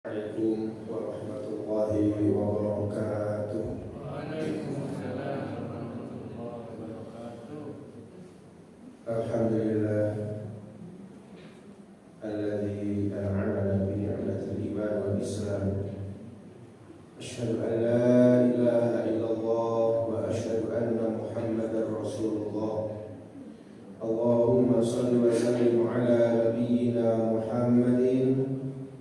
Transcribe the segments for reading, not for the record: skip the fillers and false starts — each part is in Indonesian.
Assalamualaikum warahmatullahi wabarakatuh. Waalaikumsalam warahmatullahi wabarakatuh. Alhamdulillah alladzi an'amana bi ni'matil iman wal islam. Asyhadu an la ilaha illallah wa asyhadu anna Muhammadar Rasulullah. Allahumma shalli wa sallim ala nabiyyina Muhammadin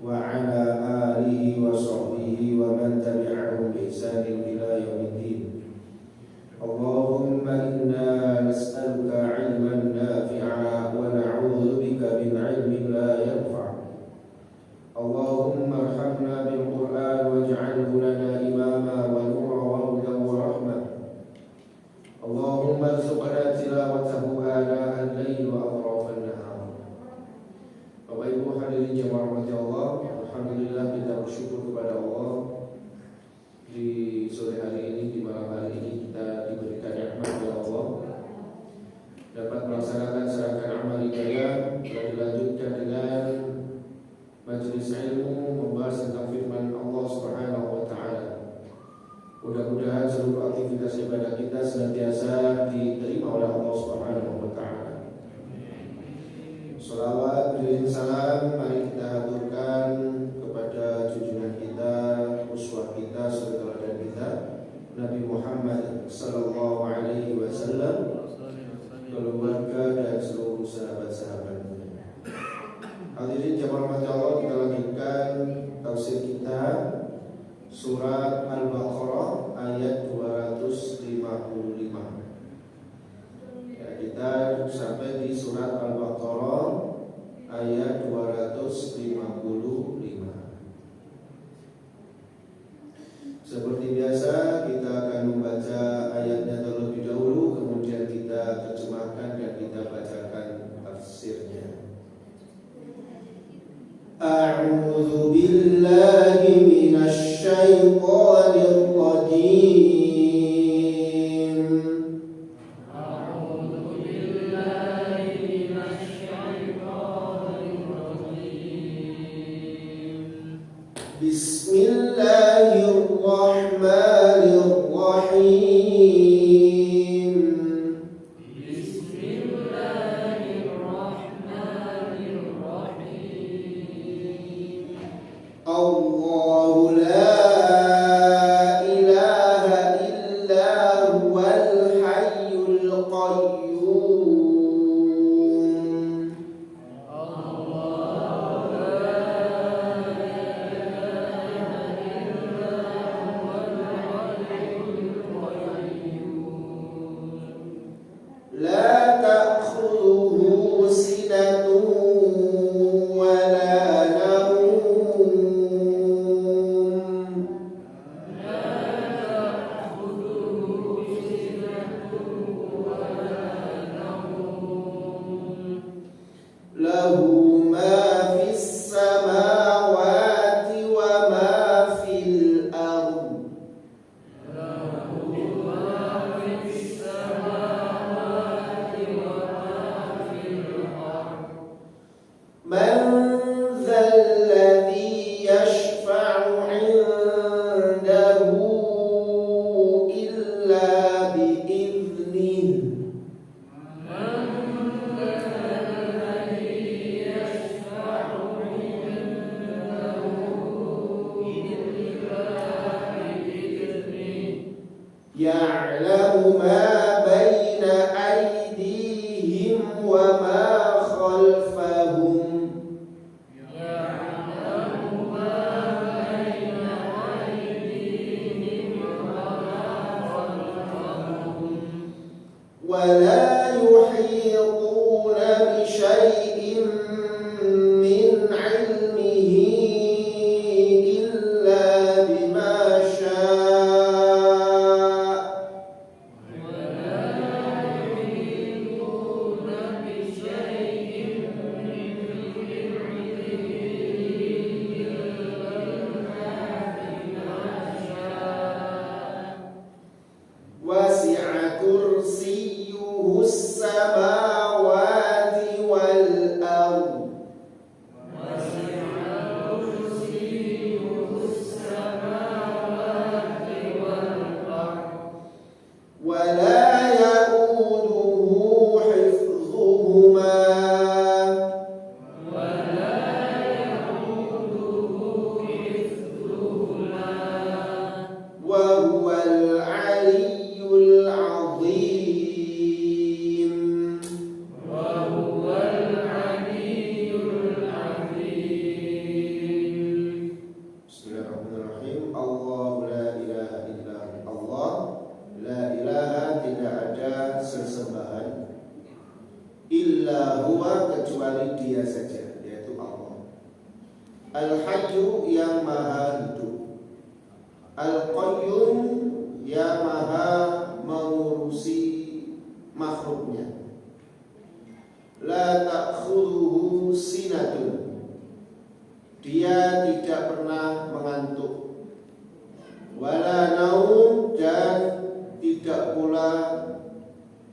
wa ala alihi wa sahbihi wa man tabi'ahum bi ihsanin ila yaumiddin. Allahumma inna nas'aluka 'ilman nafi'a wa na'udzu bika min 'ilmin la yanfa'. Allahumma arhamna bil Qur'an waj'alhu lana imama wa nuran wa hudan wa rahmah. Allahumma arzuqna tilawatahu ana al-lail wa atrafan nahar. Bapak Ibu hadirin jemaah rahmati Allah, alhamdulillah kita bersyukur kepada Allah di sore hari ini, di malam hari ini kita diberikan nikmat oleh Allah dapat melaksanakan serangkaian amal ibadah. Telah dilanjutkan dengan majelis ilmu membahas tentang firman Allah Subhanahu wa taala. Mudah-mudahan seluruh aktivitas ibadah kita senantiasa diterima oleh Allah Subhanahu wa taala. Salawat beriring salam mari kita haturkan kepada junjungan kita, uswah kita, suri teladan kita, Nabi Muhammad sallallahu alaihi wasallam, keluarga dan seluruh sahabat-sahabatnya. Hadirin jemaah rahmati Allah, kita lanjutkan tafsir kita surat Al-Baqarah ayat 255. Kita sampai di surat Al-Baqarah ayat 255. Seperti biasa kita akan membaca ayatnya terlebih dahulu, kemudian kita terjemahkan dan kita bacakan tafsirnya. A'udzu billahi minasy syaithanir rajim. Bismillahirrahmanirrahim. Bismillahirrahmanirrahim. Allahu la ilaha illa huwal hayyul qayyum. Al-Hayyu yang maha hidup, Al-Qayyum yang maha mengurusi makhluknya. La ta'khudhuhu sinatun, dia tidak pernah mengantuk. Wala naum, dan tidak pula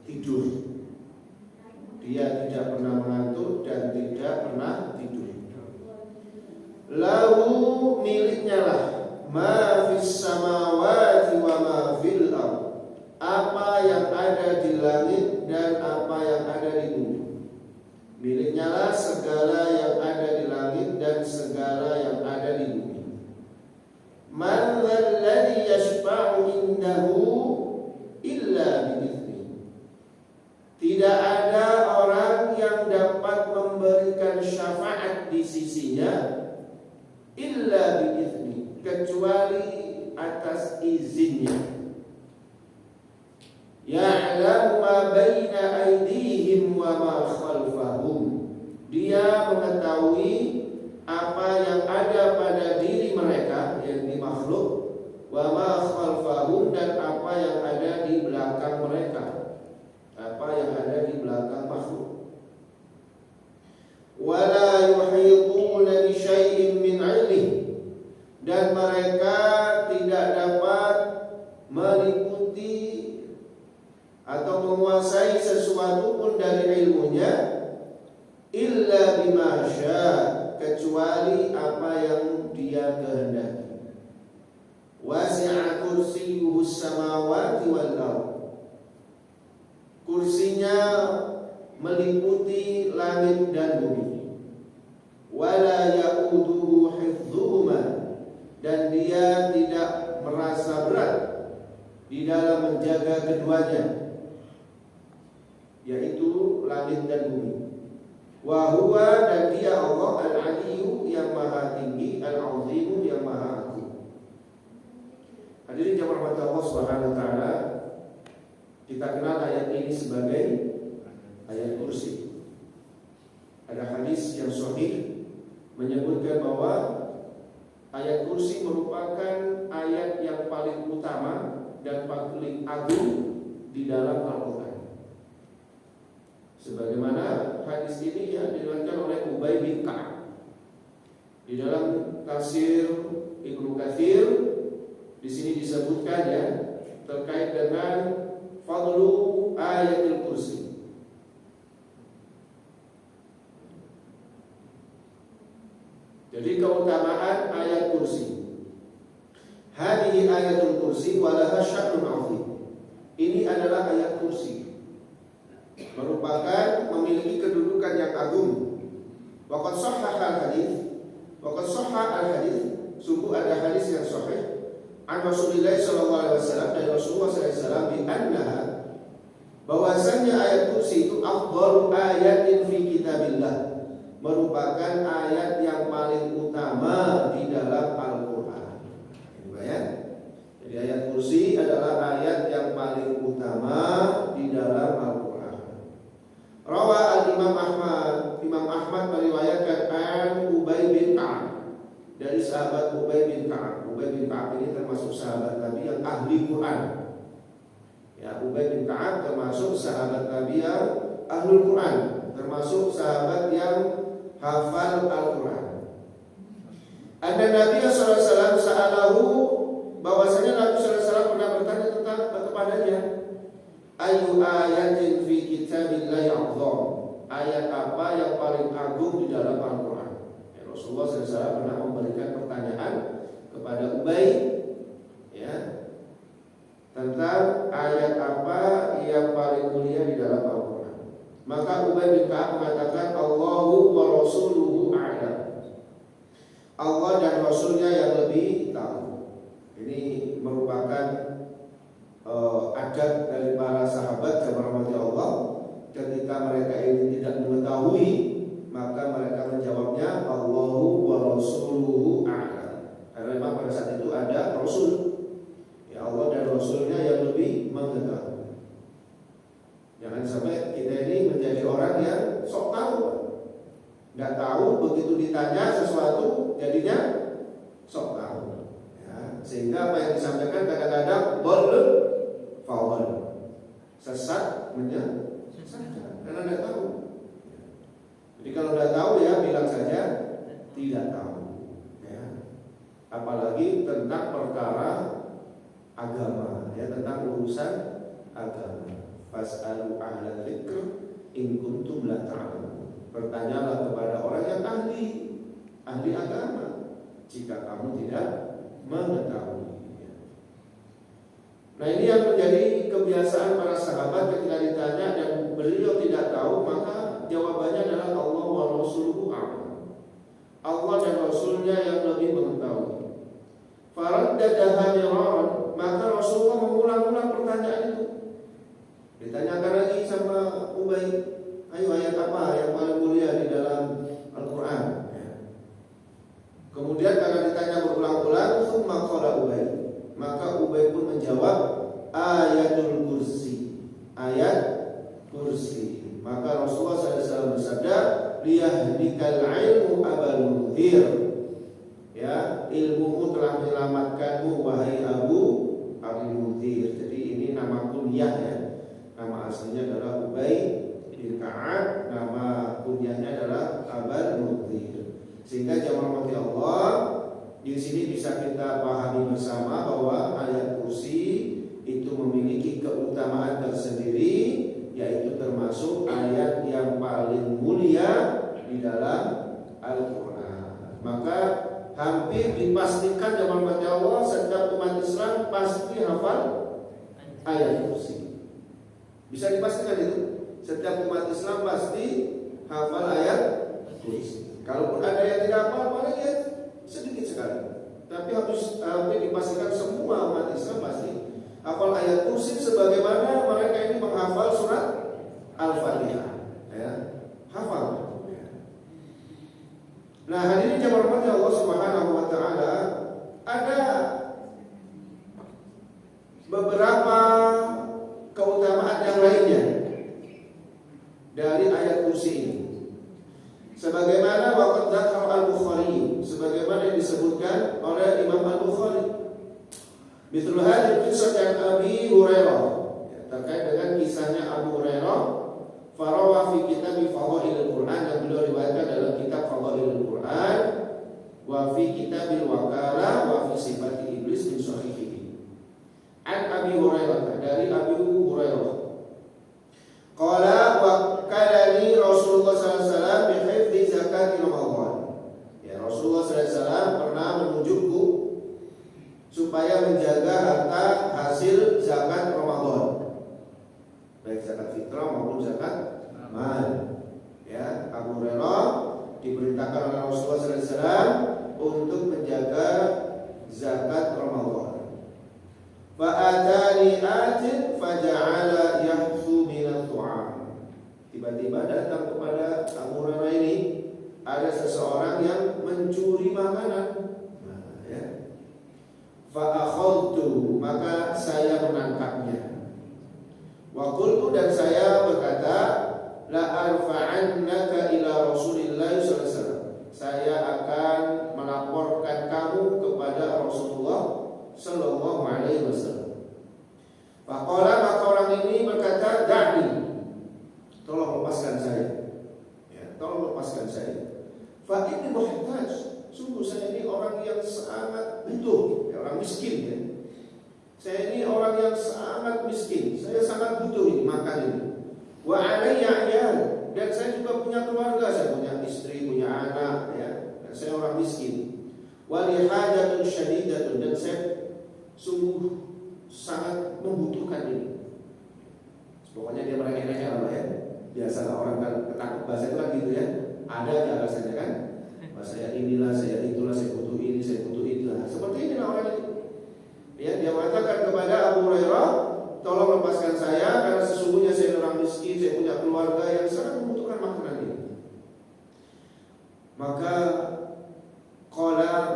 tidur. Dia tidak pernah mengantuk dan tidak pernah tidur. Lahu, miliknya lah, ma fis samawati wa ma fil ardh, apa yang ada di langit dan apa yang ada di bumi. Miliknya lah segala yang ada di langit dan segala yang ada di bumi. Man dzalladzi yashfa'u indahu illa bi'idznihi, tidak ada orang yang dapat memberikan syafaat di sisinya illa bi'idznihi, kecuali atas izinnya. Ya'lamu ma baina aydihim wa ma khalfahum, dia mengetahui apa yang ada pada diri mereka yang di makhluk, wa ma khalfahum, dan apa yang ada di belakang mereka, apa yang ada di belakang makhluk. Wala yuhituna bi syai'in min 'ilmihi, dan mereka tidak dapat meliputi atau menguasai sesuatu pun dari ilmunya, illa bima syaa, kecuali apa yang dia kehendaki. Wasi'a kursiyyuhu samawati wal ardh, kursinya meliputi langit dan bumi. Wala ya'uduhu hifdhuhuma, dan dia tidak merasa berat di dalam menjaga keduanya, yaitu langit dan bumi. Wa huwa, dan dia Allah al-Aliyyu yang maha tinggi, al-Azimu yang maha agung. Hadirin yang dirahmati Allah Subhanahu wa taala, kita kenal ayat ini sebagai ayat kursi. Ada hadis yang sahih menyebutkan bahwa ayat kursi merupakan ayat yang paling utama dan paling agung di dalam Al-Quran. Sebagaimana hadis ini yang diriwayatkan oleh Ubay bin Ka'ab. Di dalam tafsir Ibnu Katsir di sini disebutkan ya terkait dengan fadlu ayatul kursi. Jadi keutamaan ayat kursi. Hadhihi ayatul kursi wa laha sya'nun 'azim. Ini adalah ayat kursi, merupakan memiliki kedudukan yang agung. Waqad shahha al-hadits, waqad shahha al-hadits, sungguh ada hadis yang sahih an Rasulullah sallallahu alaihi wasallam, dari Rasulullah sallallahu alaihi wasallam, bi annaha, bahwasanya ayat kursi itu afdalu ayatin fi kitabillah, merupakan ayat yang paling utama di dalam Al-Qur'an. Ya. Jadi ayat kursi adalah ayat yang paling utama di dalam Al-Qur'an. Rawa al-Imam Ahmad, Imam Ahmad meriwayatkan an Ubay bin Ka'ab, dari sahabat Ubay bin Ka'ab. Ubay bin Ka'ab ini termasuk sahabat Nabi yang ahli Quran. Ya, Ubay bin Ka'ab termasuk sahabat Nabi yang ahli Quran, termasuk sahabat yang hafal Al-Quran. Ada Nabi sallallahu alaihi wasallam sa'alahu, bahwasanya Nabi sallallahu alaihi wasallam pernah bertanya tentang kepadanya, ayu ayatin fi kitabillahi a'zam, ayat apa yang paling agung di dalam Al-Quran. Ya, Rasulullah sallallahu alaihi wasallam pernah memberikan pertanyaan kepada Ubay, ya, tentang ayat apa yang paling mulia di dalam Al-Quran. Maka Ubay bin Ka'ab mengatakan, Allahu wa rasuluhu a'lam, Allah dan Rasulnya yang lebih tahu. Ini merupakan adat dari para sahabat yang dirahmati Allah. Ketika mereka ini tidak mengetahui, maka mereka menjawabnya Allahu wa rasuluhu a'lam, karena memang pada saat itu ada Rasul, ya, Allah dan Rasulnya yang lebih mengetahui. Jangan sampai kita ini menjadi orang yang sok tahu, nggak tahu, begitu ditanya sesuatu jadinya Sehingga apa yang disampaikan kadang-kadang boleh fawal, sesat menyesatkan karena tidak tahu. Jadi kalau tidak tahu ya bilang saja tidak tahu. Ya. Apalagi tentang perkara agama, ya, tentang urusan agama. Fas'alu ahla dzikr in kuntum la ta'lamun. Bertanyalah kepada orang yang ahli agama jika kamu tidak mengetahui. Nah, ini yang menjadi kebiasaan para sahabat ketika ditanya dan beliau tidak tahu, maka jawabannya adalah Allah wa rasuluhu a'lam. Allah dan Rasulnya yang lebih mengetahui. Faraddadaha miraran, maka Rasulullah mengulang-ulang pertanyaan itu. Ditanyakan lagi sama Ubay, ayo ayat apa yang paling mulia di dalam Al-Quran? Kemudian karena ditanya berulang-ulang, tsumma qala Ubay, maka Ubay pun menjawab ayatul kursi, ayat kursi. Maka Rasulullah SAW bersabda, liyahdikal ilmu abal mudhir, ya, ilmumu telah menyelamatkanmu wahai Abu Mudhir. Jadi ini nama kunyah, ya. Nama aslinya adalah Ubay bin Ka'ab, nama kunyahnya adalah Abal Mudhir. Sehingga jamaah rahmati Allah, di sini bisa kita pahami bersama bahwa ayat kursi itu memiliki keutamaan tersendiri, yaitu termasuk ayat yang paling mulia di dalam Al-Quran. Maka hampir dipastikan zaman Allah setiap umat Islam pasti hafal ayat kursi. Bisa dipastikan itu, setiap umat Islam pasti hafal ayat kursi. Kalaupun ada yang tidak hafal, paling ya sedikit sekali. Tapi hampir dipastikan semua umat Islam pasti hafal ayat kursi, sebagaimana mereka ini menghafal surat Al-Fatihah, ya, hafal. Nah, hadirin jamaah rahmati Allah Subhanahu wa taala, ada beberapa keutamaan yang lainnya dari ayat kursi ini. Sebagaimana waqad dzakara Al-Bukhari, sebagaimana yang disebutkan oleh Imam Al-Bukhari. Mithlu hadhihi qissah an Abi Hurairah, terkait dengan kisahnya Abu Hurairah, farawa fi kitab Fadhailul Quran, yang beliau riwayatkan dalam kitab Fadhailul Quran, wa fi kitabil Wakalah, wa fi sifati iblis min sahihihi. An Abi Hurairah, dari Abu Hurairah, qala wakalani Rasulullah sallallahu alaihi wasallam bi hifdzi zakat Ramadan. Ya, Rasulullah sallallahu alaihi wasallam pernah menunjukku supaya menjaga harta hasil zakat Ramadan, baik zakat fitrah maupun zakat mal. Ya, Abu Hurairah diperintahkan oleh Rasulullah sallallahu alaihi wasallam untuk menjaga zakat Ramadan. Fa atani atin faja'ala yahsu minat tu'am. Tiba-tiba datang kepada Abu Hurairah ini ada seseorang yang mencuri makanan. Nah, ya. Fa akhadtu, maka saya menangkapnya. Wa qultu, dan saya berkata, la arfa'annaka ila Rasulillah sallallahu alaihi wasallam. Saya akan melaporkan kamu kepada Rasulullah sallallahu alaihi wasallam. Faqala, maka orang ini berkata, da'ni, tolong lepaskan saya. Ya, tolong lepaskan saya. Fa inni muhtaj, sungguh saya ini orang yang sangat butuh, ya, orang miskin, ya. Saya ini orang yang sangat miskin, saya sangat butuh ini makan ini. Wa alayya ayal, dan saya juga punya keluarga, saya punya istri, punya anak, ya. Dan saya orang miskin. Wa li hajatun syadidatun, dan saya sungguh sangat membutuhkan ini. Pokoknya dia merengek-rengek lah, ya. Biasalah orang kan ketakut bahasa itu kan gitu, ya. Ada aja alasannya kan. Saya inilah, saya itulah, saya butuh ini, saya butuh inilah. Seperti inilah orang ini. Ya, dia mengatakan kepada Abu Hurairah, tolong lepaskan saya karena sesungguhnya saya orang miskin, saya punya keluarga yang sangat membutuhkan makanan ini. Maka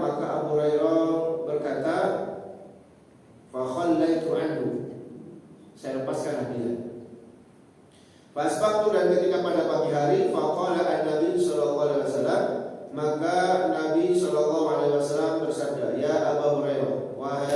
maka Abu Hurairah berkata, fa khallaitu anhu, saya lepaskanlah dia. Fasbaqtu, dan ketika pada pagi hari, faqala an-nabi sallallahu alaihi wasallam, maka Nabi sallallahu alaihi wasallam bersabda, ya Abu Hurairah, wahai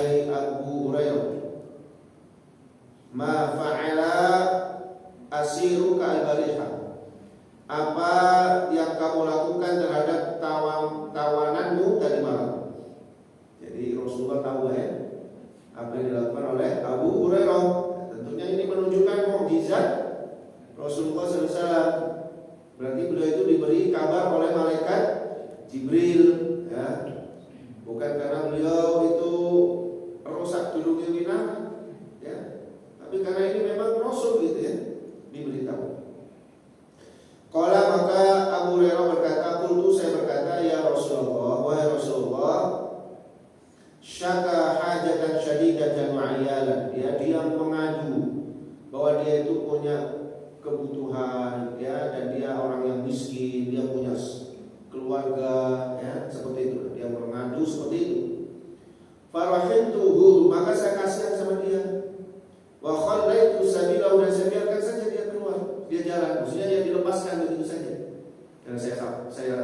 Rasulullah tahu ya apa yang dilakukan oleh Abu Hurairah. Tentunya ini menunjukkan mukjizat Rasulullah SAW. Berarti beliau itu diberi kabar oleh malaikat Jibril, ya. Bukan karena beliau itu rusak dulunya ya. Tapi karena ini memang Rasul gitu ya, diberitahu. Qala maka Abu Hurairah berkata, qultu saya berkata, ya Rasulullah, wahai Rasulullah, syaka hajatan syadidatan wa iyalan. Dia mengadu bahwa dia itu punya kebutuhan ya, dan dia orang yang miskin, dia punya keluarga ya, seperti itu. Dia mengadu seperti itu. Farahituhu, maka saya kasihan sama dia. Wa khallaitu sabilahu, dan saya biarkan saja dia keluar, dia jalan, maksudnya dia dilepaskan begitu saja. Karena saya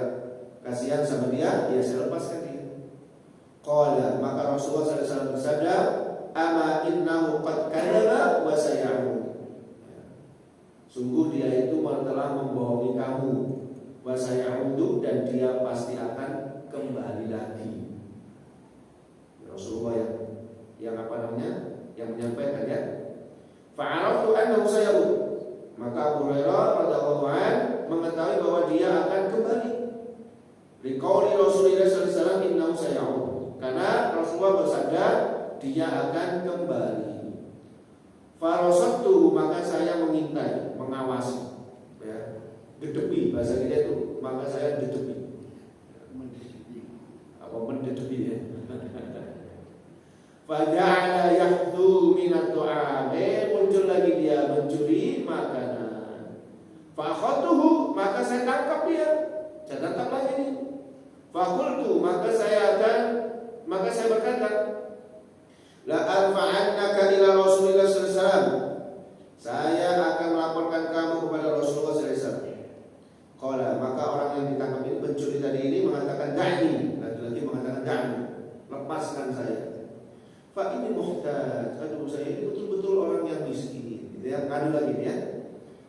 kasihan sama dia, ya saya lepaskan dia. Qala, maka Rasulullah SAW bersabda, ama innahu qad kadzaba wa saya'ud. Sungguh dia itu telah membohongi kamu, wa saya'ud, dan dia pasti akan kembali lagi. Rasulullah yang apa namanya? Yang menyampaikan ya. Fa'araftu annahu saya'ud. Maka Abu Hurairah radhiyallahu anhu mengetahui bahwa dia akan kembali. Liqauli Rasulullah sallallahu alaihi wasallam innahu saya'ud. Karena Rasulullah bersabda dia akan kembali. Farasatu, maka saya mengintai, mengawasi ya. Dedepi bahasa kita itu, maka saya dedepi. Apa mendedepi ya? Faja'ala yahdhu minat tu'ame, muncul lagi dia mencuri makanan. Fa'akhadtuhu, maka saya tangkap dia. Saya tangkap lagi. Faqultu, maka saya berkata, la arfa'annaka ila Rasulillah sallallahu alaihi wasallam. Saya akan melaporkan kamu kepada Rasulullah sallallahu alaihi wasallam. Qala, maka orang yang ditangkap ini, pencuri tadi ini mengatakan da'ni, lagi-lagi mengatakan da'ni, lepaskan saya. Fa ini muhtaj, aduh saya ini betul-betul orang yang miskin. Dia ngadu lagi ya.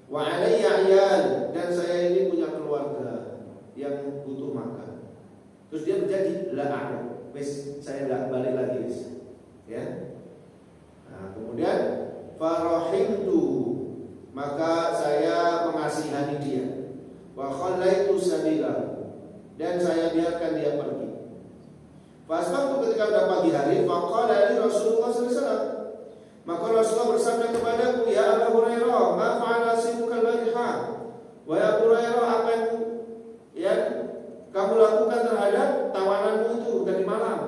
Wa alayya iyal, dan saya ini punya keluarga yang butuh makan. Terus dia menjadi la'an, wis saya enggak balik lagi wis. Ya. Nah, kemudian farahimtu, maka saya mengasihani dia. Wa khallaitu sabilahu, dan saya biarkan dia pergi. Pas waktu ketika sudah pagi hari, faqala li Rasulullah sallallahu alaihi wasallam, maka Rasulullah bersabda kepadaku, ya Abu Hurairah, ma fa'ala simukal bariha. Wahai Abu Hurairah, apa yang kamu lakukan terhadap tawananmu itu tadi malam?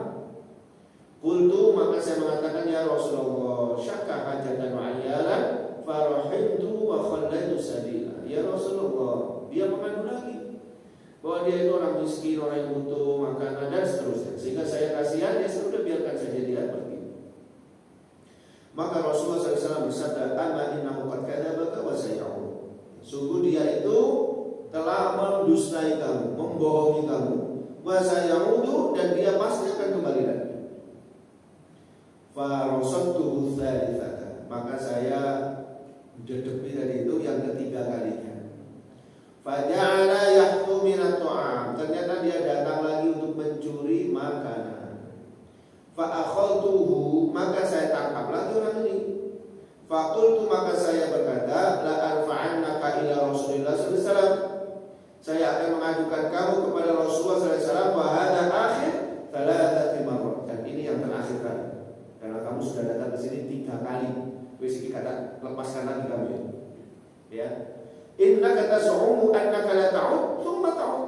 Qultu, maka saya mengatakan, ya Rasulullah, syakka hajatan wa ayalan, farahimtu wa khallaitu sabila. Ya Rasulullah, dia mengadu lagi bahwa dia itu orang miskin, orang yang butuh makanan dan seterusnya, sehingga saya kasihan, ya sudah biarkan saja dia pergi. Maka Rasulullah SAW bersabda, ama innahu qad kadzaba wa saya'ud. Sungguh dia itu telah mendustai kamu, membohongi kamu, wa saya'ud, dan dia pasti akan kembali lagi. Fa rasadtuhu tsalitsata, maka saya dedepi tadi itu yang ketiga kalinya. Faja'ala yahdhu minat tu'am, ternyata dia datang lagi untuk mencuri makanan. Fa'akhadtuhu, maka saya tangkap lagi orang ini. Faqultu, maka saya berkata, la arfa'annaka ila Rasulillah sallallahu alaihi wasallam. Saya akan mengajukan kamu kepada Rasulullah sallallahu alaihi wasallam, wa hadza akhir thalathati marrat, dan ini yang terakhir kali. Karena kamu sudah datang ke sini 3 kali. Wis iki kata lepaskan lagi kamu ya. Innaka tas'umu annaka la ta'ud, tsumma ta'ud.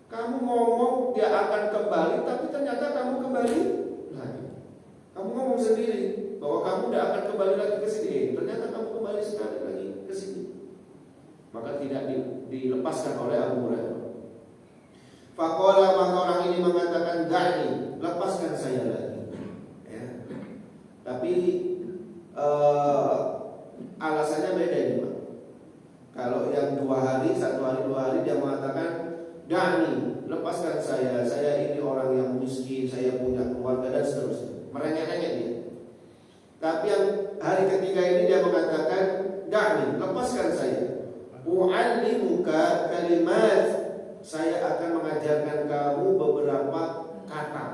Kamu ngomong dia akan kembali, tapi ternyata kamu kembali lagi. Kamu ngomong sendiri bahwa kamu tidak akan kembali lagi ke sini, ternyata kamu kembali sekali lagi ke sini. Maka tidak dilepaskan oleh Abu Hurairah. Faqala, maka orang ini mengatakan, da'ni, lepaskan saya lagi. Ya. Tapi alasannya beda ini, Pak. Kalau yang 2 hari, 1 hari, 2 hari dia mengatakan, da'ni, lepaskan saya ini orang yang miskin, saya punya keluarga dan seterusnya. Merengek-rengek dia. Tapi yang hari ketiga ini dia mengatakan, da'ni, lepaskan saya. U'allimuka kalimat, saya akan mengajarkan kamu beberapa kata.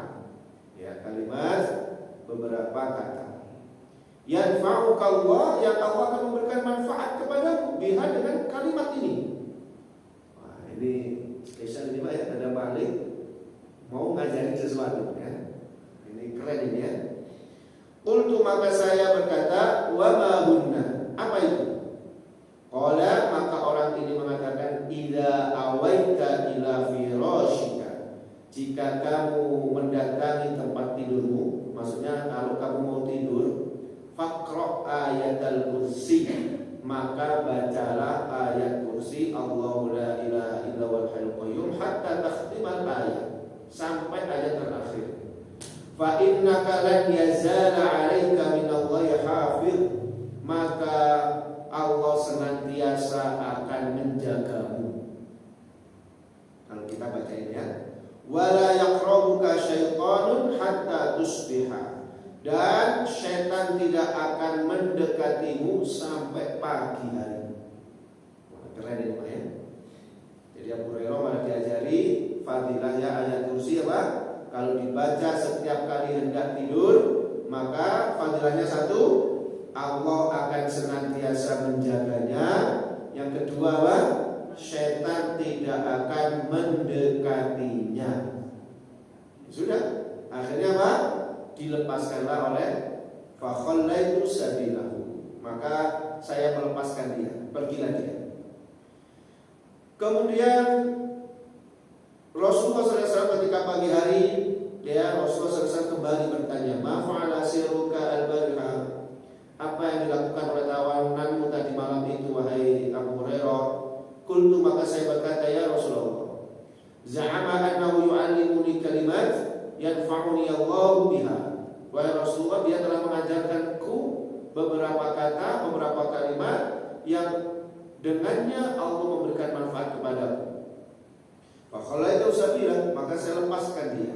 Ya, kalimat beberapa kata. Yanfa'uka Allah, yang Allah akan memberikan manfaat kepadamu biha, dengan kalimat ini. Wah, ini spesial ini Pak ya, ada balik mau ngajarin sesuatu ya. Ini keren ini ya. Qultu, maka saya berkata, wa ma hunna, apa itu? Qala, maka orang ini mengatakan, idza awaita ila firashika, jika kamu mendatangi tempat tidurmu, maksudnya kalau kamu mau tidur, faqra ayatal kursi, maka bacalah ayat kursi, Allahu la ilaha illa wal hayyul qayyum, hatta takhtimal ayat, sampai ayat terakhir. Fa innaka lan yazala 'alaika minallahi hafiz, maka Allah senantiasa akan menjagamu. Kalau kita baca ini ya, wala yaqrabuka syaitanun hatta tusbiha, dan syaitan tidak akan mendekatimu sampai pagi hari. Keren ini Pak ya. Jadi Abu Hurairah malah diajari fadilahnya ayat kursi apa? Kalau dibaca setiap kali hendak tidur, maka fadilahnya satu, Allah akan senantiasa menjaganya. Yang kedua, Pak, syaitan tidak akan mendekatinya. Sudah, akhirnya Pak, dilepaskanlah oleh fa khallaitu sabilahu, maka saya melepaskan dia, pergilah dia. Kemudian Rasulullah SAW ketika pagi hari, Rasulullah SAW kembali bertanya, ma fa'ala siruka al-bariha, apa yang dilakukan oleh tawananmu tadi malam itu wahai Abu Hurairah? Qultu, maka saya berkata, ya Rasulullah, za'ama annahu yu'allimuni kalimat yanfa'uni Allahu biha. Wahai Rasulullah, dia telah mengajarkanku beberapa kata, beberapa kalimat yang dengannya Allah memberikan manfaat kepadaku. Fakala itu sabila, maka saya lepaskan dia.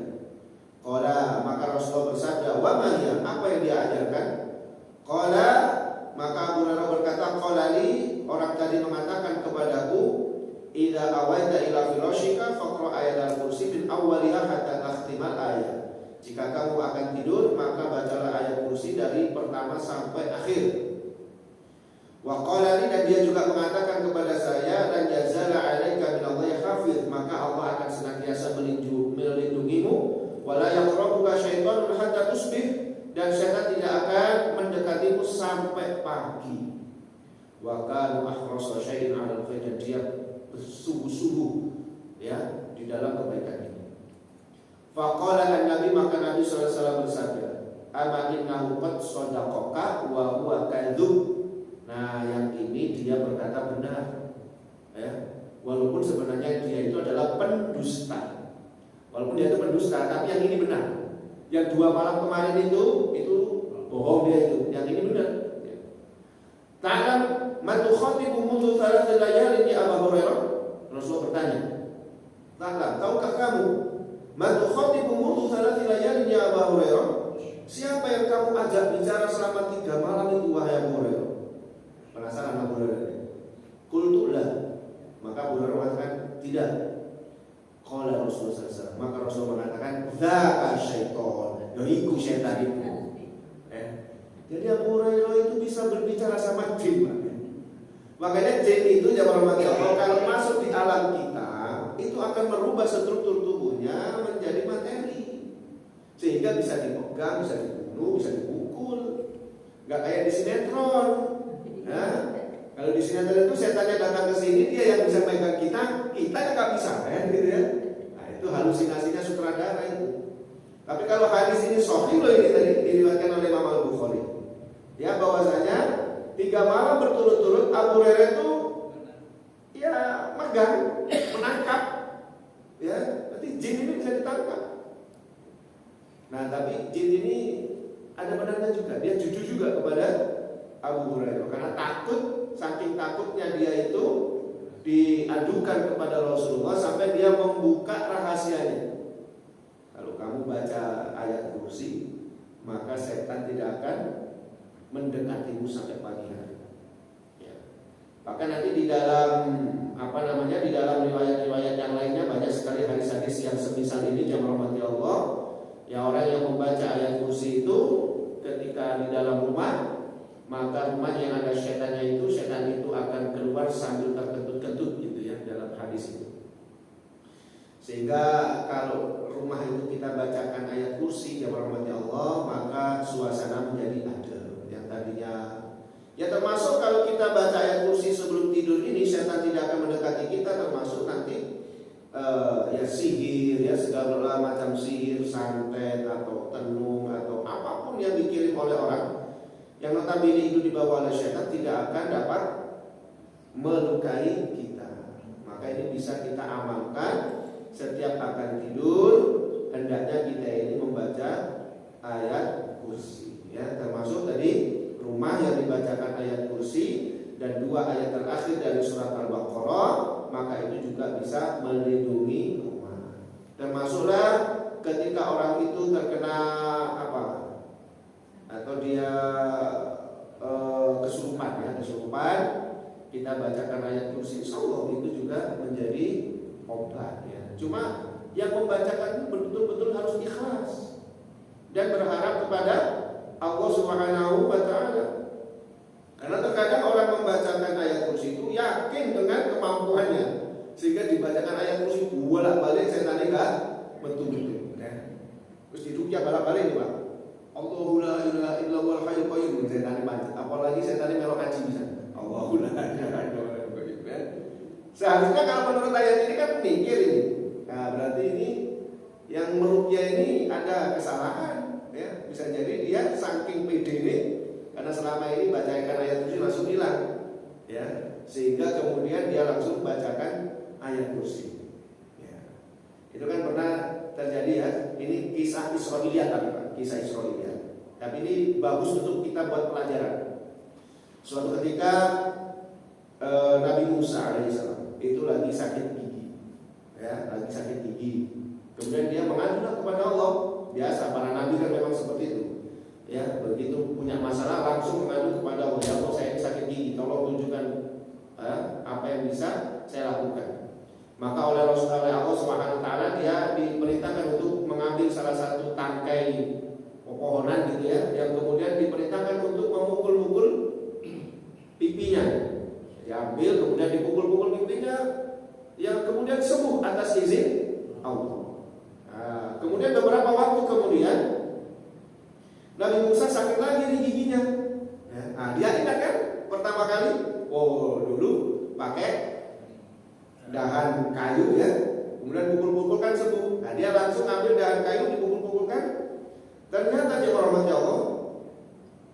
Qala, maka Rasulullah bersabda, wa ma hiya, apa yang dia ajarkan? Qala, maka Abu Hurairah berkata, qala li, orang tadi mengatakan kepadaku, idza awaita ila firashika faqra ayatal kursi min awwaliha hatta takhtimal ayat. Jika kamu akan tidur, maka bacalah ayat kursi dari pertama sampai akhir. Wa qala li, dan dia juga mengatakan kepada saya, dan yazala 'alaika minallahi hafiz, maka Allah akan senantiasa melindungimu, wala yaqrabuka syaitanun hatta tusbih, dan syaitan tidak akan mendekatimu sampai pagi. Wa kanu ahrasa syai'in 'alal khair, dan dia bersungguh-sungguh ya di dalam kebaikan ini. Faqala an-nabi, maka Nabi sallallahu alaihi wasallam bersabda, ama innahu qad sadaqaka wa huwa kadzub. Nah, yang ini dia berkata benar ya. Walaupun sebenarnya dia itu adalah pendusta. Walaupun dia itu pendusta, tapi yang ini benar. Yang 2 malam kemarin itu bohong dia itu. Yang ini benar. Ta'lam man tukhatibu mundu thalath layalin ya Abu Hurairah? Rasulullah bertanya. Ta'lam, tahukah kamu man tukhatibu mundu thalath layalin ya Abu Hurairah? Siapa yang kamu ajak bicara selama 3 malam itu wahai Abu Hurairah? Penasaran Abu Hurairah? Qultu la, maka Abu Hurairah mengatakan tidak. Qala Rasulullah SAW, maka Rasulullah mengatakan dzaka syaitan, yaiku syaitan itu. Jadi Abu Hurairah itu bisa berbicara sama jin. Makanya jin itu jamaah rahmati Allah, kalau masuk di alam kita itu akan merubah struktur tubuhnya menjadi materi, sehingga bisa dipegang, bisa dibunuh, bisa dipukul. Gak kayak di sinetron. Nah, kalau di sinetron itu setannya datang ke sini, dia yang bisa megang kita yang nggak bisa, gitu ya. Nah, itu halusinasinya sutradara itu. Tapi kalau hadis ini sahih loh, ini tadi diriwayatkan oleh Imam Al-Bukhari. Ya, bahwasanya 3 malam berturut-turut Abu Hurairah itu ya megang, menangkap, ya. Berarti jin ini bisa ditangkap. Nah, tapi jin ini ada benarnya juga. Dia jujur juga kepada Abu Hurairah karena takut, saking takutnya dia itu diadukan kepada Rasulullah sampai dia membuka rahasianya. Kalau kamu baca ayat kursi, maka setan tidak akan mendekatimu sampai pagi hari. Ya. Bahkan nanti di dalam di dalam riwayat-riwayat yang lainnya banyak sekali hadis-hadis yang semisal ini, jamaah rahmati Allah. Ya, orang yang membaca ayat kursi itu di dalam rumah, maka rumah yang ada setannya itu, setan itu akan keluar sambil terkentut-kentut gitu ya dalam hadis itu. Sehingga kalau rumah itu kita bacakan ayat kursi ya rahmatnya Allah, maka suasana menjadi adem. Yang tadinya ya termasuk kalau kita baca ayat kursi sebelum tidur ini, setan tidak akan mendekati kita, termasuk nanti ya sihir, ya segala macam sihir, santet atau tenung atau apapun yang dikirim oleh orang yang notabene itu dibawa oleh setan tidak akan dapat melukai kita. Maka ini bisa kita amalkan setiap akan tidur. Hendaknya kita ini membaca ayat kursi ya, termasuk tadi rumah yang dibacakan ayat kursi dan 2 ayat terakhir dari surat Al-Baqarah, maka itu juga bisa melindungi rumah. Termasuklah ketika orang itu terkena apa atau dia kesurupan ya, kesurupan, kita bacakan ayat kursi, insyaallah itu juga menjadi obat ya. Cuma yang membacakan betul-betul harus ikhlas dan berharap kepada Allah Subhanahu wa taala. Karena terkadang orang membacakan ayat kursi itu yakin dengan kemampuannya, sehingga dibacakan ayat kursi bolak-balik setan enggak betul-betul ya. Terus hidupnya balak-balik nih Pak. Allahu la ilaha illallah hayyul qayyum, setan baca. Apalagi setan melok ngaji bisa. Allahu la ilaha illallah hayyul qayyum. Seharusnya kalau menurut ayat ini kan mikir ini. Nah, berarti ini yang meruqyah ini ada kesalahan ya. Bisa jadi dia saking pede ini karena selama ini bacakan ayat kursi langsung hilang ya, sehingga kemudian dia langsung bacakan ayat kursi ya. Itu kan pernah terjadi ya. Ini kisah Israiliyat tapi Pak, kisah Israiliyat. Tapi ini bagus untuk kita buat pelajaran. Suatu ketika Nabi Musa alaihissalam itu lagi sakit gigi ya, lagi sakit gigi. Kemudian dia mengadulah kepada Allah. Biasa para nabi kan memang seperti itu ya, begitu punya masalah langsung mengadu kepada Allah. Ya Allah, saya ini sakit gigi, tolong tunjukkan apa yang bisa saya lakukan. Maka oleh Rasulullah Allah Subhanahu wa taala dia diperintahkan untuk mengambil salah satu tangkai pepohonan gitu ya, yang kemudian diperintahkan untuk memukul-mukul pipinya. Diambil kemudian dipukul-pukul pipinya, yang kemudian sembuh atas izin Allah. Nah, kemudian beberapa waktu kemudian Nabi Musa sakit lagi di giginya. Nah, dia ingat kan pertama kali, oh dulu pakai dahan kayu ya, kemudian pukul-pukulkan sembuh. Nah, dia langsung ambil dahan kayu dipukul-pukulkan. Ternyata jemaah rahmat Allah,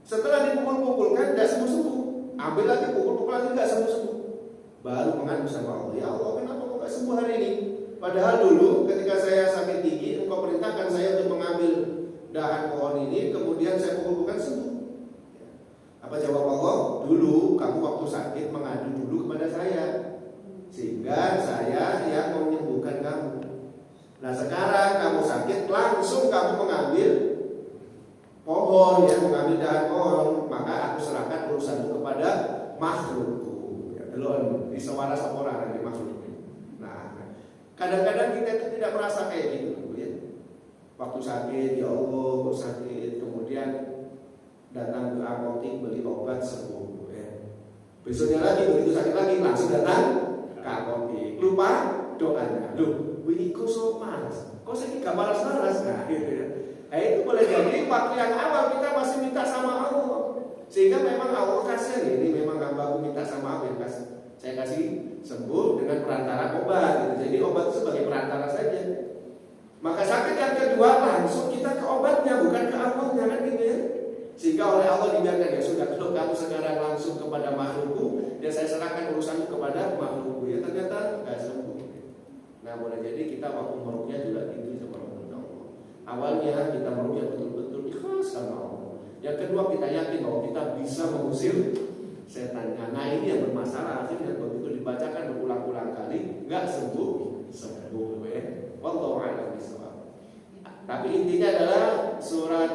setelah dipukul-pukulkan tidak sembuh-sembuh. Ambil lagi pukul-pukul lagi tidak sembuh-sembuh. Baru mengadu sama Allah, ya Allah kenapa kok tidak sembuh hari ini? Padahal dulu ketika saya sakit gigi, Engkau perintahkan saya untuk mengambil dahan pohon ini, kemudian saya pukul-pukulkan sembuh. Apa jawab Allah? Dulu kamu waktu sakit mengadu dulu kepada saya, sehingga saya yang menyembuhkan kamu. Nah sekarang kamu sakit, langsung kamu mengambil pohon, ya mengambil dahan pohon, maka aku serahkan urusanmu kepada makhlukku. Ya, belum disewara orang dari makhluk. Nah, kadang-kadang kita itu tidak merasa kayak gitu, ya. Waktu sakit, ya Allah, kok sakit, kemudian datang ke apotek beli obat sembuh, ya. Besoknya lagi begitu sakit lagi langsung datang ke apotek, lupa doanya. Loh, ini kok so malas, kok saya gak malas-malas, nah gitu ya. Nah itu boleh jadi waktu yang awal kita masih minta sama Allah, sehingga memang Allah kasihan, ini memang hambaku minta sama Allah, saya kasih sembuh dengan perantara obat gitu. Jadi obat itu sebagai perantara saja. Maka sakit yang kedua langsung kita ke obatnya, bukan ke Allahnya kan gitu ya. Sehingga oleh Allah dibiarkan, ya sudah, kalau kamu sekarang langsung kepada makhlukku, ya saya serahkan urusanmu kepada makhlukku. Ya ternyata nggak sembuh. Nah boleh jadi kita waktu meruqyah juga gitu sama Allah. Awalnya kita meruqyah betul-betul ikhlas sama Allah. Yang kedua kita yakin bahwa kita bisa mengusir setan. Nah ini yang bermasalah, akhirnya begitu dibacakan berulang-ulang kali nggak sembuh ya. Wallahu a'lam bishawab. Tapi intinya adalah surat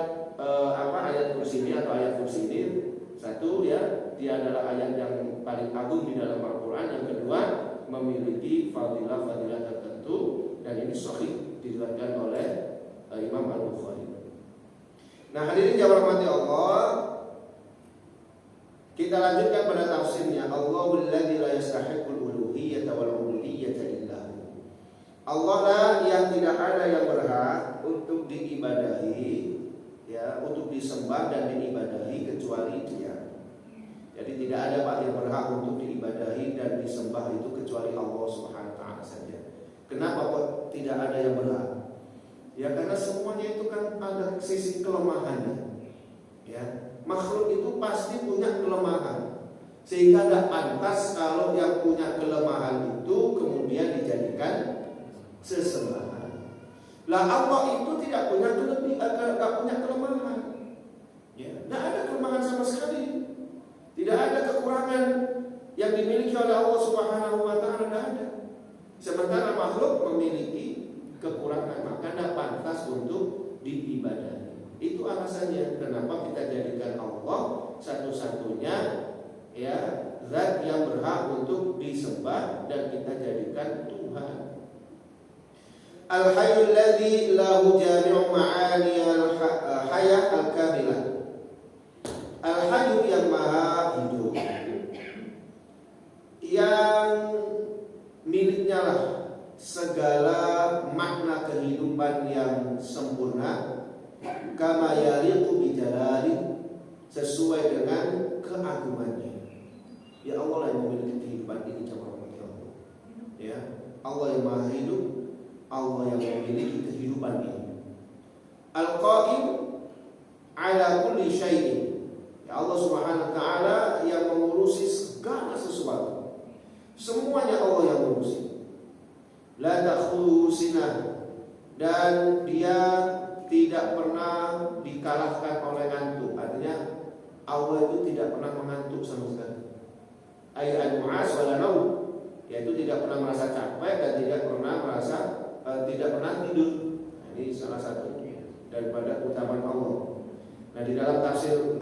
ayat kursi ini atau ayat kursi ini, satu ya, dia adalah ayat yang paling agung di dalam Al-Quran. Yang kedua, memiliki fadilah-fadilah tertentu, dan ini sahih diriwayatkan oleh Imam Al-Bukhari. Nah, hadirin yang dirahmati Allah, kita lanjutkan pada tafsirnya. Allahul ladzi la yastahiqul uluhiyyata wal ubudiyyata illa hu. Allah lah yang tidak ada yang berhak untuk diibadahi, ya, untuk disembah dan diibadahi kecuali Dia. Jadi tidak ada Pak yang berhak untuk diibadahi dan disembah itu kecuali Allah Subhanahu wa taala saja. Kenapa kok tidak ada yang berhak? Ya karena semuanya itu kan ada sisi kelemahannya. Ya, makhluk itu pasti punya kelemahan. Sehingga tidak pantas kalau yang punya kelemahan itu kemudian dijadikan sesembahan. Lah Allah itu tidak punya kelemahan. Ya, tidak ada kelemahan sama sekali. Tidak ada kekurangan yang dimiliki oleh Allah Subhanahu wa taala, tidak ada. Sementara makhluk memiliki kekurangan, maka tidak pantas untuk diibadahi. Itu alasannya kenapa kita jadikan Allah satu-satunya, ya, zat yang berhak untuk disembah dan kita jadikan Tuhan. Al-Hayyul ladzi lahu jami'u ma'ani al-hayah al-kamilah. Al-Hayyu yang maha hidup, yang miliknya lah segala makna kehidupan yang sempurna, kama yaliqu bijalali, sesuai dengan keagungannya. Ya Allah lah yang memiliki kehidupan ini, ya, Allah yang maha hidup, Allah yang memiliki kehidupan ini. Al-Qaim ala kulli syai'in, ya Allah Subhanahu wa taala yang mengurusi segala sesuatu. Semuanya Allah yang mengurusi. La ta'khudhuhu sinah, dan Dia tidak pernah dikalahkan oleh ngantuk. Artinya Allah itu tidak pernah mengantuk sama sekali. Ayat mu'as wala naum, yaitu tidak pernah merasa capek dan tidak pernah merasa tidak pernah tidur. Nah, ini salah satu daripada keutamaan Allah. Nah, di dalam tafsir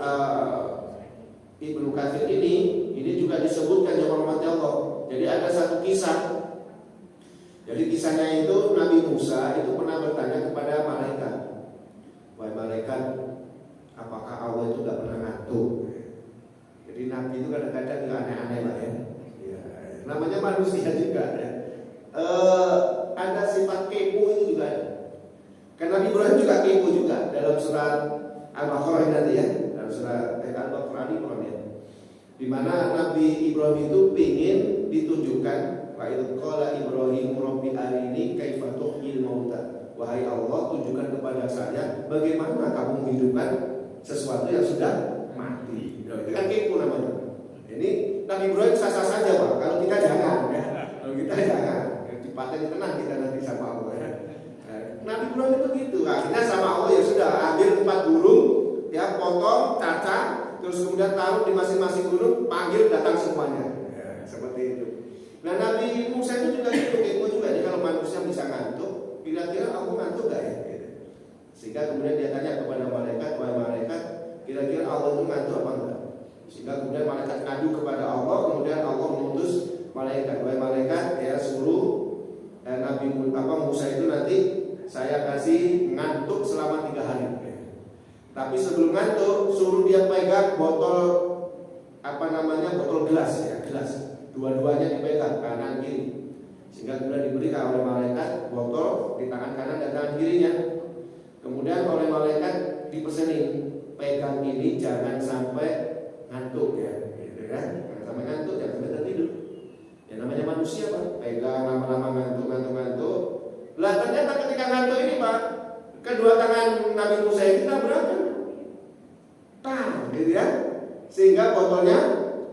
Ibnu Katsir ini juga disebutkan yang hormati Allah. Jadi ada satu kisah. Jadi kisahnya itu Nabi Musa itu pernah bertanya kepada malaikat, wahai malaikat, apakah Allah itu gak pernah ngantuk? Jadi Nabi itu kadang-kadang juga aneh-aneh lah ya. Namanya manusia juga ya. Ada sifat kepo itu juga ada. Karena Nabi Ibrahim juga kepo juga dalam surat Al-Baqarah nanti ya, dalam surat Al-Baqarah ini ya. Di mana Nabi Ibrahim itu ingin ditunjukkan, wa idz qala Ibrahim rabbi arini kaifa tuhyil mauta. Wahai Allah, tunjukkan kepada saya bagaimana kamu menghidupkan sesuatu yang sudah mati. Itu kan kepo namanya. Ini Nabi Ibrahim sah-sah saja Pak. Kalau kita jangan ya. Kalau kita jangan. Dipaten tenang kita nanti sama Allah ya. Nabi Ibrahim itu gitu. Akhirnya sama Allah ya sudah ambil 4 burung, ya potong, cacah, terus kemudian taruh di masing-masing burung, panggil datang semuanya. Ya, seperti itu. Nah Nabi Musa itu juga gitu, kepo juga. Jadi kalau manusia bisa ngantuk, kira-kira aku ngantuk gak ya? Sehingga kemudian dia tanya kepada malaikat, wahai malaikat, kira-kira Allah itu ngantuk apa enggak? Sehingga kemudian malaikat ngadu kepada Allah, kemudian Allah mengutus malaikat, wahai malaikat, ya suruh Nabi Musa itu nanti saya kasih ngantuk selama 3 hari. Tapi sebelum ngantuk, suruh dia pegang botol botol gelas ya, gelas. Dua-duanya dipegang kanan kiri. Sehingga kemudian diberikan oleh malaikat botol di tangan kanan dan tangan kirinya. Kemudian oleh malaikat dipesenin, pegang ini jangan sampai ngantuk ya, gitu kan? Jangan sampai ngantuk, jangan sampai tertidur. Ya namanya manusia Pak, pegang lama-lama ngantuk. Lah ternyata ketika ngantuk ini Pak, kedua tangan Nabi Musa itu tabrakan, gitu ya, sehingga botolnya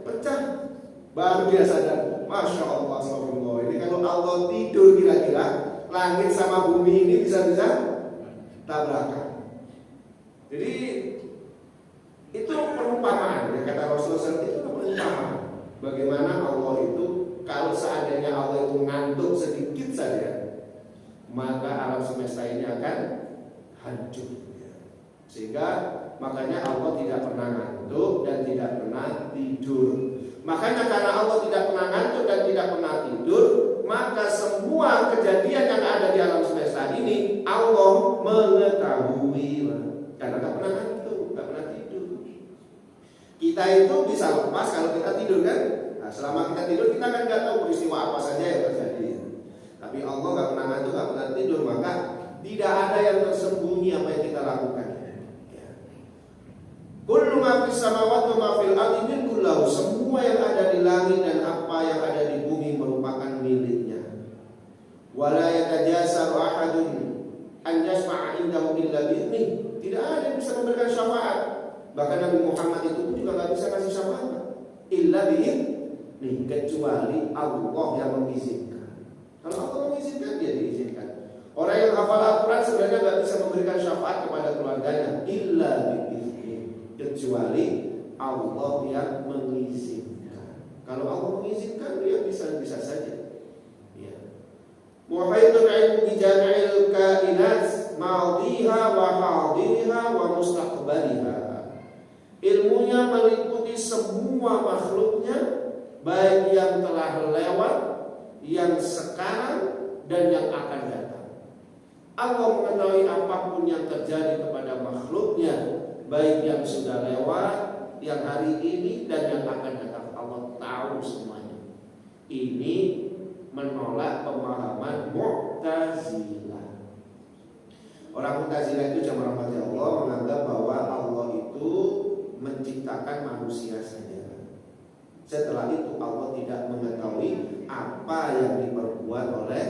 pecah. Baru dia sadar, masya Allah, astagfirullah. Ini kalau Allah tidur kira-kira langit sama bumi ini bisa-bisa tabrakan. Jadi itu perumpamaan ya, kata Rasulullah itu perumpamaan. Bagaimana Allah itu kalau seandainya Allah itu ngantuk sedikit saja, maka alam semesta ini akan hancur. Sehingga makanya Allah tidak pernah ngantuk dan tidak pernah tidur. Makanya karena Allah tidak pernah ngantuk dan tidak pernah tidur, maka semua kejadian yang ada di alam semesta ini Allah mengetahui karena tidak pernah ngantuk. Kita itu bisa lepas kalau kita tidur kan. Nah, selama kita tidur kita kan nggak tahu peristiwa apa saja yang terjadi. Tapi Allah nggak pernah ngantuk, nggak pernah tidur, maka tidak ada yang tersembunyi apa yang kita lakukan. Ya. Kullu ma fis samawati wa ma fil ardi milkun lahu. Semua yang ada di langit dan apa yang ada di bumi merupakan miliknya. Wala yatajasaru ahadun an yasma'a indahu illa bi'idnih. Tidak ada yang bisa memberikan syafaat. Bahkan Nabi Muhammad itu pun juga nggak bisa kasih syafaat illa bi'idnih, kecuali Allah yang mengizinkan. Kalau Allah mengizinkan, dia diizinkan. Orang yang hafal Al-Quran sebenarnya nggak bisa memberikan syafaat kepada keluarganya illa bi'idnih, kecuali Allah yang mengizinkan. Kalau Allah mengizinkan, dia bisa saja. Ya. Muhaitun ilmu bi jami'il kainat madiha wa hadiriha wa mustaqbaliha. Ilmunya meliputi semua makhluknya, baik yang telah lewat, yang sekarang, dan yang akan datang. Allah mengetahui apapun yang terjadi kepada makhluknya, baik yang sudah lewat, yang hari ini, dan yang akan datang. Allah tahu semuanya. Ini menolak pemahaman Mu'tazilah. Orang Mu'tazilah itu jamaah rahmati Allah menganggap bahwa Allah itu menciptakan manusia saja. Setelah itu Allah tidak mengetahui apa yang diperbuat oleh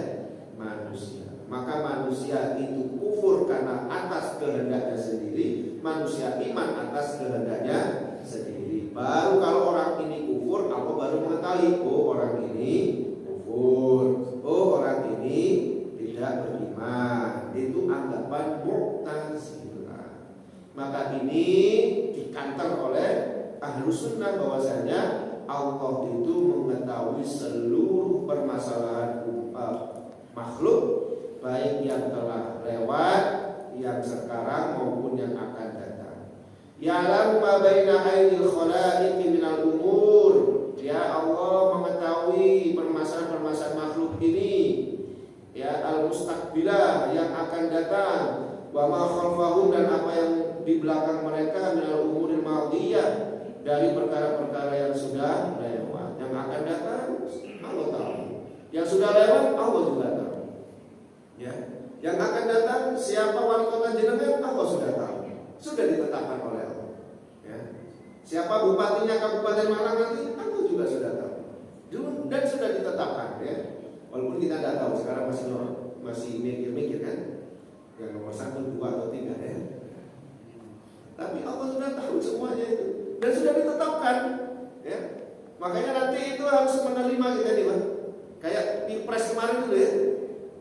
manusia. Maka manusia itu kufur karena atas kehendaknya sendiri, manusia iman atas kehendaknya sendiri. Baru kalau orang ini kufur, Allah baru mengetahui, oh orang ini kufur, oh orang ini tidak beriman. Itu anggapan Mu'tazilah. Maka ini dikantor oleh Ahlus Sunnah bahwasanya Allah itu mengetahui seluruh permasalahan makhluk, baik yang telah lewat, yang sekarang maupun yang akan datang. Ya'lamu ma baina aydil khalaiqi minal umur. Ya, Allah mengetahui permasalahan-permasalahan makhluk ini, ya, al-mustaqbilah, yang akan datang, wa ma khalfahum, dan apa yang di belakang mereka, minal umuril madiyah, dari perkara-perkara yang sudah lewat. Yang akan datang Allah tahu, yang sudah lewat Allah juga tahu. Ya, yang akan datang siapa wali kota jenengan Allah sudah tahu, sudah ditetapkan oleh Allah. Ya. Siapa bupatinya Kabupaten Malang nanti Allah juga sudah tahu, dan sudah ditetapkan. Ya. Walaupun kita tidak tahu sekarang masih mikir-mikir kan, yang nomor 1, 2 atau 3 ya. Tapi Allah sudah tahu semuanya itu dan sudah ditetapkan. Ya. Makanya nanti itu harus menerima kita nih, Pak. Kayak Pilpres kemarin dulu ya.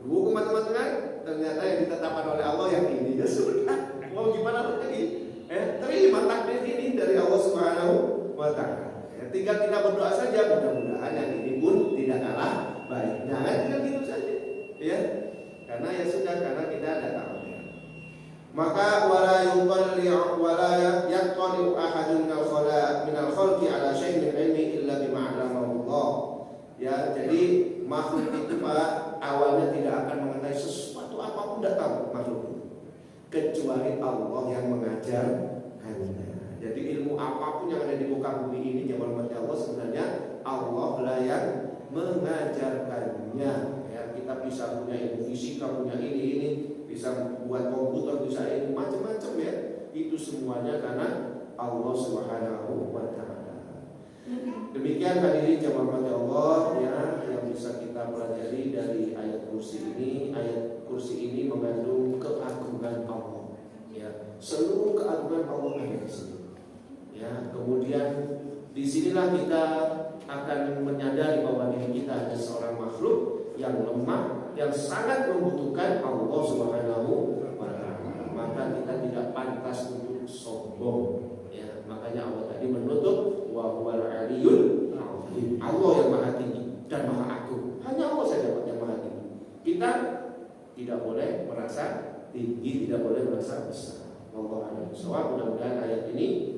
Hukum matematika ternyata yang ditetapkan oleh Allah yang ini. Ya sudah. Mau gimana lagi? Terima takdir ini dari Allah Subhanahu wa Ta'ala. Ya, tinggal kita berdoa saja, mudah-mudahan yang ini pun tidak kalah baiknya. Tinggal gitu saja. Ya. Karena ya sudah, karena kita ada tahu. Maka wala yuqalli wala yaqali ahadun minal khalqi ala syai'in min ilmi illa bima 'allamahu Allah. Ya, jadi makhluk itu Pak awalnya tidak akan mengetahui sesuatu apapun, tidak tahu makhluk itu kecuali Allah yang mengajarkannya. Jadi ilmu apapun yang ada di muka bumi ini jamaah umat Allah sebenarnya Allah lah yang mengajarkannya. Ya, kita bisa punya ilmu fisika, punya ini bisa buat komputer, bisa ini macam-macam ya. Itu semuanya karena Allah Subhanahu wa Ta'ala. Demikian hadirin jamaah Allah ya, yang bisa kita pelajari dari ayat kursi ini. Ayat kursi ini mengandung keagungan Allah. Ya, seluruh keagungan Allah ada di sini. Ya, kemudian disinilah kita akan menyadari bahwa diri kita ada seorang makhluk yang lemah, yang sangat membutuhkan Allah Subhanahu wa Ta'ala. Maka kita tidak pantas untuk sombong. Ya, makanya Allah tadi menutup wa huwal aliyyul azim. Allah yang maha tinggi dan maha agung. Hanya Allah saja yang maha tinggi. Kita tidak boleh merasa tinggi, tidak boleh merasa besar. Allah a'lam bishawab. Mudah-mudahan ayat ini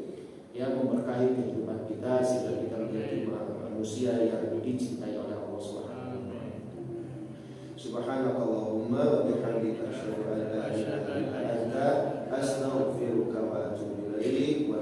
yang memberkahi kehidupan kita sehingga kita menjadi manusia yang dicintai oleh Allah Subhanahu wa Ta'ala. Subhanakallahumma wa bihamdika asyhadu an la ilaha illa anta astaghfiruka wa atubu ilaik wa